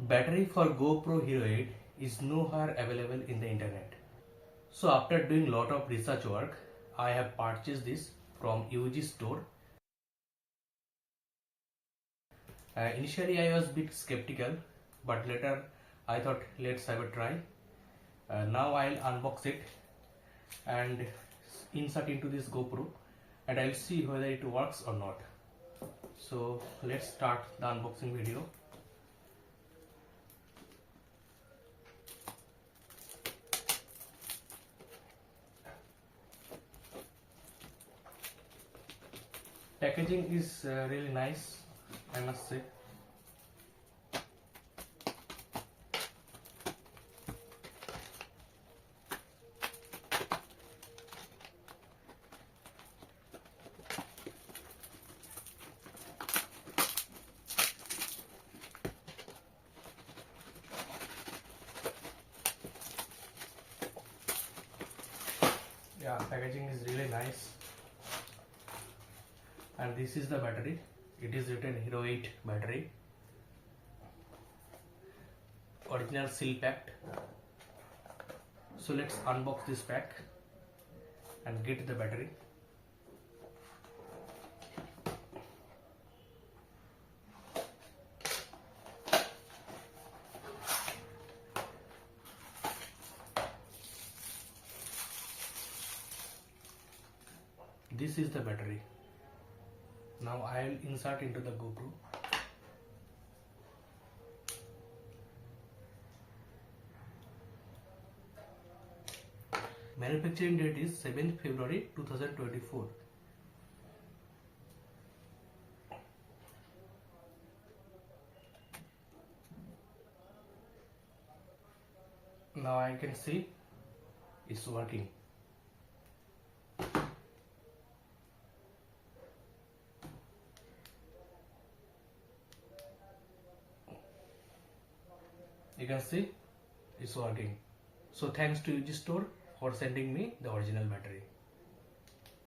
Battery for GoPro Hero 8 is nowhere available in the internet. So after doing lot of research work, I have purchased this from UG store. Initially I was a bit skeptical, but later I thought let's have a try. Now I'll unbox it and insert into this GoPro and I'll see whether it works or not. So let's start the unboxing video. Packaging is really nice, I must say. Yeah, packaging is really nice. And this is the battery. It is written Hero 8 battery. Original seal packed. So let's unbox this pack and get the battery. This is the battery. Now I will insert into the GoPro. Manufacturing date is 7th February 2024. Now I can see it's working. You can see it's working. So thanks to UG store for sending me the original battery.